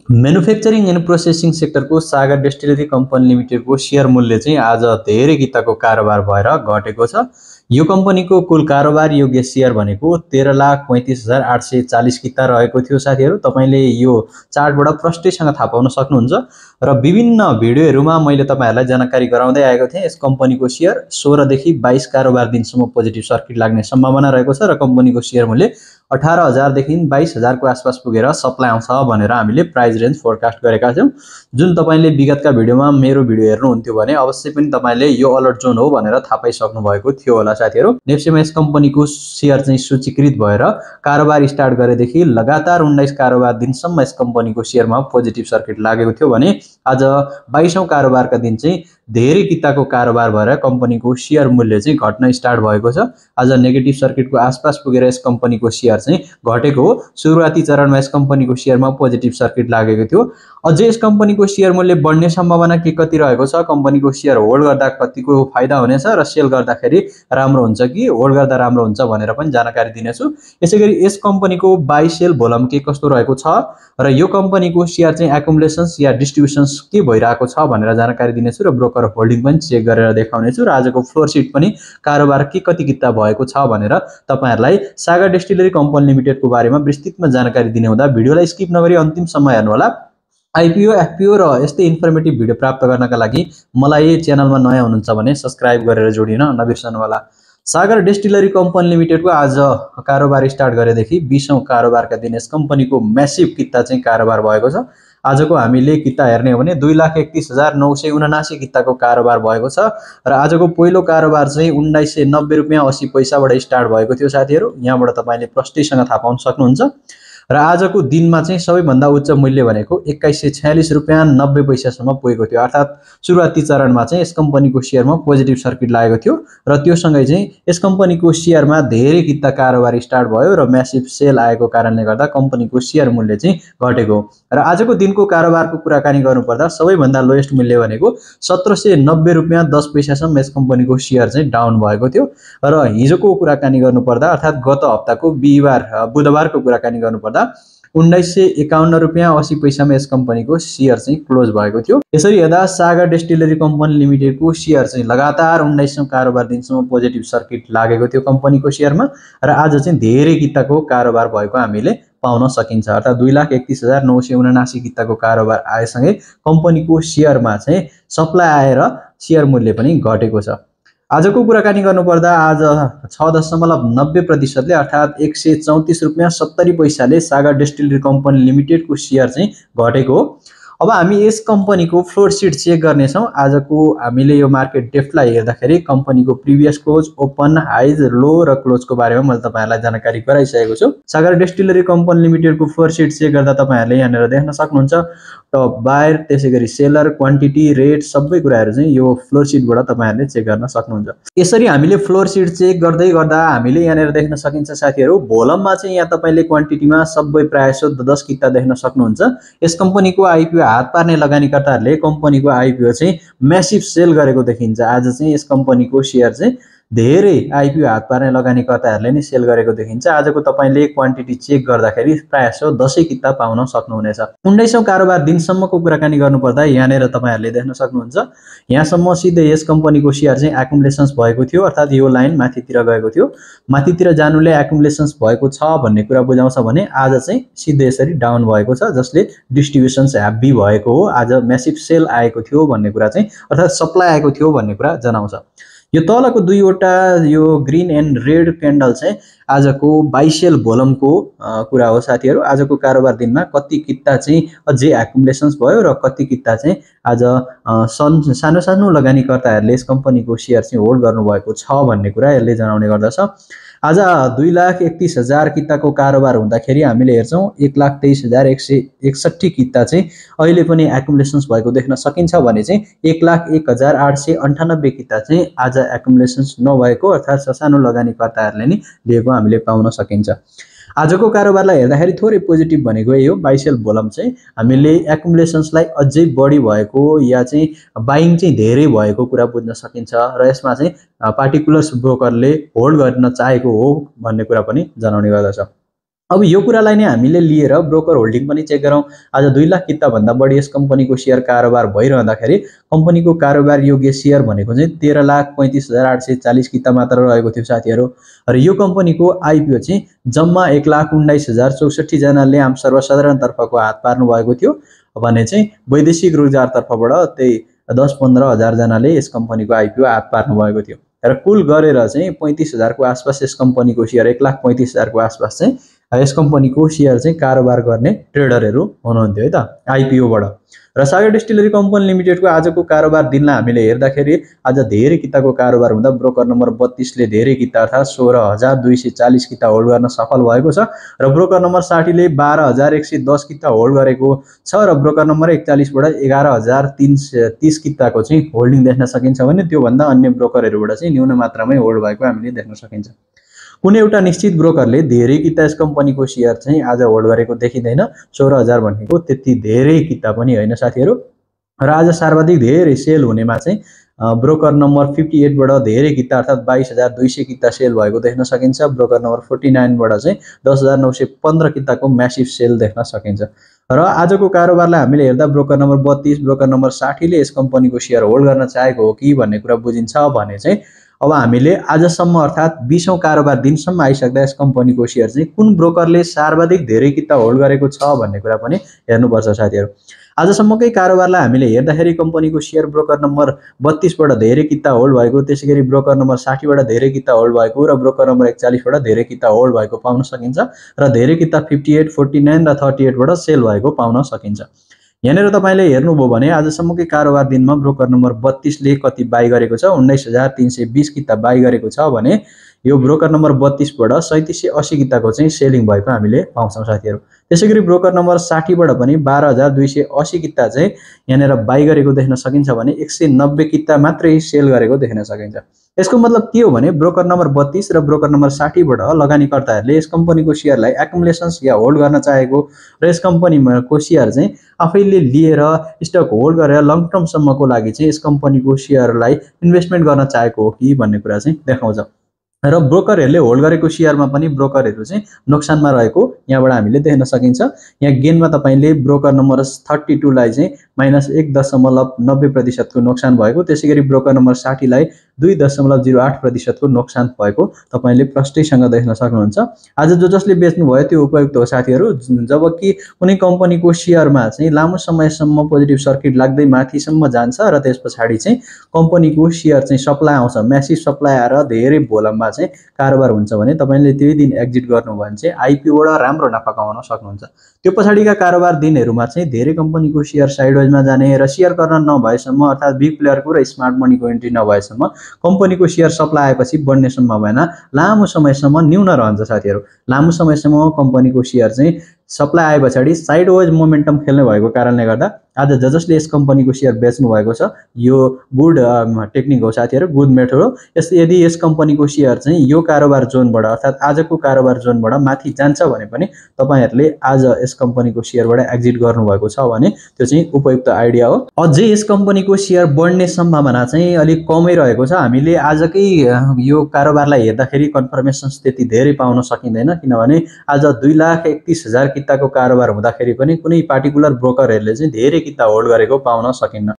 Manufacturing and processing सेक्टरको Sagar distillery company लिमिटेडको share मूल्य चाहिँ आज धेरै किताको कारोबार भएर घटेको छ। यो कम्पनीको कुल कारोबार योग्य सेयर भनेको 13,35,840 किता रहेको थियो साथीहरू। तपाईले यो चार्टबाट प्रष्टैसँग थाहा पाउन सक्नुहुन्छ र विभिन्न भिडियोहरुमा मैले तपाईहरुलाई जानकारी गराउँदै आएको थिएँ। यस कम्पनीको सेयर 16 देखि 22 कारोबार दिनसम्म पोजिटिभ सर्किट लाग्ने सम्भावना रहेको छ र कम्पनीको सेयर मूल्य 18,000 देखि 22,000 को आसपास पुगेर सप्लाई आउँछ भनेर हामीले प्राइस रेन्ज फोरकास्ट गरेका छौं। जुन तपाईले विगतका भिडियोमा मेरो भिडियो हेर्नुहुन्थ्यो भने अवश्य पनि तपाईले यो अलर्ट जोन हो भनेर थाहा पाइसक्नु भएको थियो होला साथीहरु। नेप्सेमा यस कम्पनीको सेयर चाहिँ सूचीकृत भएर कारोबार स्टार्ट गरेदेखि लगातार 19 कारोबार दिनसम्म यस कम्पनीको सेयरमा पोजिटिभ सर्किट लागेको थियो भने आज 22औं कारोबारका दिन चाहिँ धेरै किताको कारोबार भएर कम्पनीको सेयर मूल्य चाहिँ घट्न स्टार्ट भएको छ। आज नेगेटिभ सर्किटको आसपास पुगेर यस कम्पनीको सेयर चाहिँ घटेको हो। सुरुवाती चरणमा यस कम्पनीको सेयरमा पोजिटिभ सर्किट लागेको थियो। अझै यस कम्पनीको सेयर मूल्य बढ्ने सम्भावना के कति रहेको छ, कम्पनीको सेयर होल्ड गर्दा कतिको फाइदा हुनेछ र सेल गर्दाखेरि राम्रो हुन्छ कि होल्ड गर्दा राम्रो हुन्छ भनेर पनि जानकारी दिनेछु। यसैगरी यस कम्पनीको बाइ सेल भोल्युम के कस्तो रहेको छ र यो कम्पनीको सेयर चाहिँ एकुमुलेसन्स या डिस्ट्रिब्युसन्स के भइरहेको छ भनेर जानकारी दिनेछु र ब्रोकर होल्डिङ पनि चेक गरेर देखाउनेछु र आजको फ्लोर शीट पनि कारोबार के कति किता भएको छ भनेर तपाईहरुलाई सागर डेस्टिलरी कम्पनी लिमिटेडको बारेमा विस्तृतमा जानकारी दिने हुँदा भिडियोलाई स्किप नगरी अन्तिमसम्म हेर्नु होला। आईपीओ एफपीओ र यस्तै इन्फर्मेटिभ भिडियो प्राप्त गर्नका लागि मलाई च्यानलमा नयाँ हुनुहुन्छ भने सब्स्क्राइब गरेर जोडिन नबिर्सनु होला। सागर डेस्टिलरी कम्पनी लिमिटेडको आज कारोबार स्टार्ट गरेदेखि 20औं कारोबारका दिन यस कम्पनीको म्यासिभ किता चाहिँ कारोबार भएको छ। आजको हामीले किता हेर्ने हो भने 2,31,979 किताको कारोबार भएको छ र आजको पहिलो कारोबार चाहिँ 1990 रुपैयाँ 80 पैसाबाट स्टार्ट भएको थियो साथीहरु। यहाँबाट तपाईले प्रष्टैसँग थाहा पाउन सक्नुहुन्छ र आजको दिनमा चाहिँ सबैभन्दा उच्च मूल्य भनेको 2146 रुपैयाँ 90 पैसासम्म पुगेको थियो। अर्थात सुरुवाती चरणमा चाहिँ यस कम्पनीको सेयरमा पोजिटिभ सर्किट लागेको थियो र त्यो सँगै चाहिँ यस कम्पनीको सेयरमा धेरै किता कारोबार स्टार्ट भयो र म्यासिभ सेल आएको कारणले गर्दा कम्पनीको सेयर मूल्य चाहिँ घटेको। र आजको दिनको कारोबारको कुराकानी गर्नुपर्दा सबैभन्दा लोएस्ट मूल्य भनेको 1790 रुपैयाँ 10 पैसासम्म यस कम्पनीको सेयर चाहिँ डाउन भएको थियो र हिजोको कुराकानी गर्नुपर्दा अर्थात गत हप्ताको बुधबारको कुराकानी गर्नुपर्दा 1951 रुपैयाँ 80 पैसामा यस कम्पनीको सेयर चाहिँ क्लोज भएको थियो। यसरी हेर्दा सागर डेस्टिलरी कम्पनी लिमिटेडको सेयर चाहिँ लगातार 19औं कारोबार दिनसम्म पोजिटिभ सर्किट लागेको थियो कम्पनीको सेयरमा र आज चाहिँ धेरै किताको कारोबार भएको हामीले पाउन सकिन्छ। अर्थात 2,31,979 किताको कारोबार आएसँगै कम्पनीको सेयरमा चाहिँ सप्लाई आएर सेयर मूल्य पनि घटेको छ। आजको कुराकानी गर्नुपर्दा आज 6.90% ले अर्थात 134 रुपैयाँ 70 पैसाले सागर डेस्टिलरी कम्पनी लिमिटेडको सेयर चाहिँ घटेको हो। अब हामी यस कम्पनीको फ्लोर शीट चेक गर्नेछौं। आजको हामीले यो मार्केट डेप्थलाई हेर्दाखेरि कम्पनीको प्रिभियस क्लोज, ओपन, हाइज, लो र क्लोजको बारेमा मैले तपाईहरुलाई जानकारी गराइसकेको छु। सागर distillery company लिमिटेडको floor sheet check गर्दा तपाईहरुले यहाँनेर देख्न सक्नुहुन्छ टप बायर, त्यसैगरी सेलर, क्वान्टिटी, रेट सबै कुराहरु चाहिँ यो फ्लोर शीटबाट तपाईहरुले चेक गर्न सक्नुहुन्छ। यसरी हामीले फ्लोर शीट चेक गर्दै गर्दा हामीले यहाँनेर देख्न सकिन्छ साथीहरु, भोल्युममा चाहिँ यहाँ तपाईले क्वान्टिटीमा सबै प्रायसो 10 किता देख्न सक्नुहुन्छ। यस कम्पनीको आईपीओ हात पार्ने लगानीकर्ताहरूले कम्पनीको आईपीओ चाहिँ म्यासिभ सेल गरेको देखिन्छ। आज चाहिँ यस कम्पनीको सेयर चाहिँ धेरै आईपीओ हात पार्ने लगानीकर्ताहरूले नै सेल गरेको देखिन्छ। आजको तपाईले क्वान्टिटी चेक गर्दाखेरि प्रायसो 10 किता पाउन सक्नुहुनेछ। 19औं कारोबार दिनसम्मको कुराकानी गर्नुपर्दा यहाँनेर तपाईहरुले देख्न सक्नुहुन्छ यहाँसम्म सिधै यस कम्पनीको सेयर चाहिँ एकुमुलेसन्स भएको थियो अर्थात यो लाइन माथितिर गएको थियो। माथितिर जानुले एकुमुलेसन्स भएको छ भन्ने कुरा बुझाउँछ भने आज चाहिँ सिधै यसरी डाउन भएको छ जसले डिस्ट्रिब्युसन्स हेभी भएको हो। आज म्यासिभ सेल आएको थियो भन्ने कुरा चाहिँ अर्थात सप्लाई आएको थियो भन्ने कुरा जनाउँछ। यो तलको दुईवटा यो ग्रीन एन्ड रेड क्यान्डल चाहिँ आजको बाइ सेल भोल्युमको कुरा हो साथीहरु। आजको कारोबार दिनमा कति किता चाहिँ अझै एकुमुलेसन्स भयो र कति किता चाहिँ आज सानो सानो लगानीकर्ताहरूले यस कम्पनीको सेयर चाहिँ होल्ड गर्नुभएको छ भन्ने कुरा यसले जनाउने गर्दछ। आज 2,31,000 किताको कारोबार हुँदाखेरि हामीले हेर्छौं 1,23,161 किता चाहिँ अहिले पनि एकुमुलेसन्स भएको देख्न सकिन्छ भने चाहिँ 1,01,898 किता चाहिँ आज एकुमुलेसन्स नभएको अर्थात ससानो लगानीकर्ताहरूले नि लिएको हामीले पाउन सकिन्छ। आजको कारोबारलाई हेर्दाखेरि थोरै पोजिटिभ भनेको यही हो, बाइ सेल भोल्युम चाहिँ हामीले एकुमुलेसन्सलाई अझै बढी भएको या चाहिँ बाइङ चाहिँ धेरै भएको कुरा बुझ्न सकिन्छ र यसमा चाहिँ पार्टिकुलर ब्रोकरले होल्ड गर्न चाहेको हो भन्ने कुरा पनि जनाउने गर्दछ। अब यो कुरालाई नै हामीले लिएर ब्रोकर होल्डिङ पनि चेक गरौँ। आज 2 लाख किता भन्दा बढी यस कम्पनीको शेयर कारोबार भइरहँदाखेरि कम्पनीको कारोबार योग्य शेयर भनेको चाहिँ 13,35,840 किता मात्र रहेको थियो साथीहरु। र यो कम्पनीको आईपीओ चाहिँ जम्मा 1,19,064 जनाले आम सर्वसाधारण तर्फको हात पार्नु भएको थियो भने चाहिँ वैदेशिक रोजगार तर्फबाट त्यही 10-15 हजार जनाले यस कम्पनीको आईपीओ हात पार्नु भएको थियो। र कुल गरेर चाहिँ 35,000 को आसपास यस कम्पनीको शेयर 1,35,000 को आसपास चाहिँ यस कम्पनीको शेयर चाहिँ कारोबार गर्ने ट्रेडरहरु हुनुहुन्थ्यो है त आईपीओ बाट। र सागर डिस्टिलरी कम्पनी लिमिटेडको आजको कारोबार दिनलाई हामीले हेर्दाखेरि आज धेरै किताको कारोबार हुँदा ब्रोकर नम्बर 32 ले धेरै किता अर्थात 16,240 किता होल्ड गर्न सफल भएको छ र ब्रोकर नम्बर 60 ले 12,110 किता होल्ड गरेको छ र ब्रोकर नम्बर 41 बाट 11,330 किताको चाहिँ होल्डिङ देख्न सकिन्छ भने त्यो भन्दा अन्य ब्रोकरहरुबाट चाहिँ न्यून मात्रामै होल्ड भएको हामीले देख्न सकिन्छ। कुनै एउटा निश्चित ब्रोकरले धेरै किता यस कम्पनीको शेयर चाहिँ आज होल्ड गरेको देखिदैन। 16,000 भनेको त्यति धेरै किता पनि हैन साथीहरु। र आज सर्वाधिक धेरै सेल हुनेमा चाहिँ ब्रोकर नम्बर 58 बाट धेरै किता अर्थात 22,200 किता सेल भएको देख्न सकिन्छ। ब्रोकर नम्बर 49 बाट चाहिँ 10,915 किताको म्यासिभ सेल देख्न सकिन्छ। र आजको कारोबारलाई हामीले हेर्दा ब्रोकर नम्बर 32 ब्रोकर नम्बर 60 ले यस कम्पनीको शेयर होल्ड गर्न चाहेको हो कि भन्ने कुरा बुझिन्छ भने चाहिँ अब हामीले आजसम्म अर्थात 20 औं कारोबार दिनसम्म आइसक्दा यस कम्पनीको शेयर चाहिँ कुन ब्रोकरले सर्वाधिक धेरै किता होल्ड गरेको छ भन्ने कुरा पनि हेर्नुपर्छ साथीहरु। आजसम्मकै कारोबारलाई हामीले हेर्दाखेरि कम्पनीको शेयर ब्रोकर नम्बर 32 बाट धेरै किता होल्ड भएको, त्यसैगरी ब्रोकर नम्बर 60 बाट धेरै किता होल्ड भएको र ब्रोकर नम्बर 41 बाट धेरै किता होल्ड भएको पाउन सकिन्छ र धेरै किता 58, 49 र 38 बाट सेल भएको पाउन सकिन्छ। यहाँनेर तपाईले हेर्नुभयो भने आजसम्मकै कारोबार दिनमा ब्रोकर नम्बर 32 ले कति बाइ गरेको छ 19,320 किता बाइ गरेको छ भने यो ब्रोकर नम्बर 32 बाट 3780 किताको चाहिँ सेलिङ भएको हामीले पाउँछौं साथीहरु। त्यसैगरी ब्रोकर नम्बर 60 बाट पनि 12,280 किता चाहिँ यहाँनेर बाइ गरेको देख्न सकिन्छ भने 190 किता मात्रै सेल गरेको देख्न सकिन्छ। यसको मतलब के हो भने ब्रोकर नम्बर 32 र ब्रोकर नम्बर 60 बाट लगानीकर्ताहरुले यस कम्पनीको शेयरलाई एक्युमुलेसन्स या होल्ड गर्न चाहेको र यस कम्पनीको शेयर चाहिँ आफैले लिएर स्टक होल्ड गरेर लङ टर्म सम्मको लागि चाहिँ यस कम्पनीको शेयरलाई इन्भेस्टमेन्ट गर्न चाहेको हो कि भन्ने कुरा चाहिँ देखाउँछ। र ब्रोकरहरुले होल्ड गरेको शेयरमा पनि ब्रोकरहरु चाहिँ नोक्सानमा रहेको यहाँबाट हामीले देख्न सकिन्छ। यहाँ गेनमा तपाईले ब्रोकर नम्बर 32 लाई चाहिँ -1.90% को नोक्सान भएको, त्यसैगरी ब्रोकर नम्बर 60 लाई 2.08% को नोक्सान भएको तपाईले प्रष्टैसँग देख्न सक्नुहुन्छ। आज जसले बेच्नु भयो त्यो उपयुक्त हो साथीहरु। जबकि कुनै कम्पनीको शेयरमा चाहिँ लामो समयसम्म पोजिटिभ सर्किट लाग्दै माथिसम्म जान्छ र त्यसपछि चाहिँ कम्पनीको शेयर चाहिँ सप्लाई आउँछ, म्यासिभ सप्लाई आएर धेरै भोलममा चाहिँ कारोबार हुन्छ भने तपाईले त्यही दिन एक्जिट गर्नु भयो भने चाहिँ आईपीओ बाट राम्रो नाफा कमाउन सक्नुहुन्छ। त्यो पछाडीका कारोबार दिनहरुमा चाहिँ धेरै कम्पनीको शेयर साइडवेजमा जाने र शेयर गर्न नभएसम्म अर्थात बिग प्लेयरको र स्मार्ट मनीको एन्ट्री नभएसम्म कम्पनीको शेयर सप्लाई आएपछि बढ्ने सम्भावना लामो समयसम्म न्यून रहन्छ साथीहरु। लामो समयसम्म कम्पनीको शेयर चाहिँ सप्लाई आएपछि साइडवेज मोमेन्टम खेल्ने भएको कारणले गर्दा आज जसले यस कम्पनीको शेयर बेच्नु भएको छ यो गुड टेक्निक हो साथीहरु, गुड मेथड हो। यदि यस कम्पनीको शेयर चाहिँ यो कारोबार जोनबाट अर्थात आजको कारोबार जोनबाट माथि जान्छ भने पनि तपाईहरुले आज यस कम्पनीको शेयरबाट एक्जिट गर्नु भएको छ भने त्यो चाहिँ उपयुक्त आइडिया हो। अझै यस कम्पनीको शेयर बढ्ने सम्भावना चाहिँ अलिक कमै रहेको छ। हामीले आजकै यो कारोबारलाई हेर्दाखेरि कन्फर्मेशन्स त्यति धेरै पाउन सकिँदैन किनभने आज 2,31,000 किताको कारोबार हुँदाखेरि पनि कुनै पार्टिकुलर ब्रोकरहरुले चाहिँ धेरै किता होल्ड गरेको पाउन सकिन्न।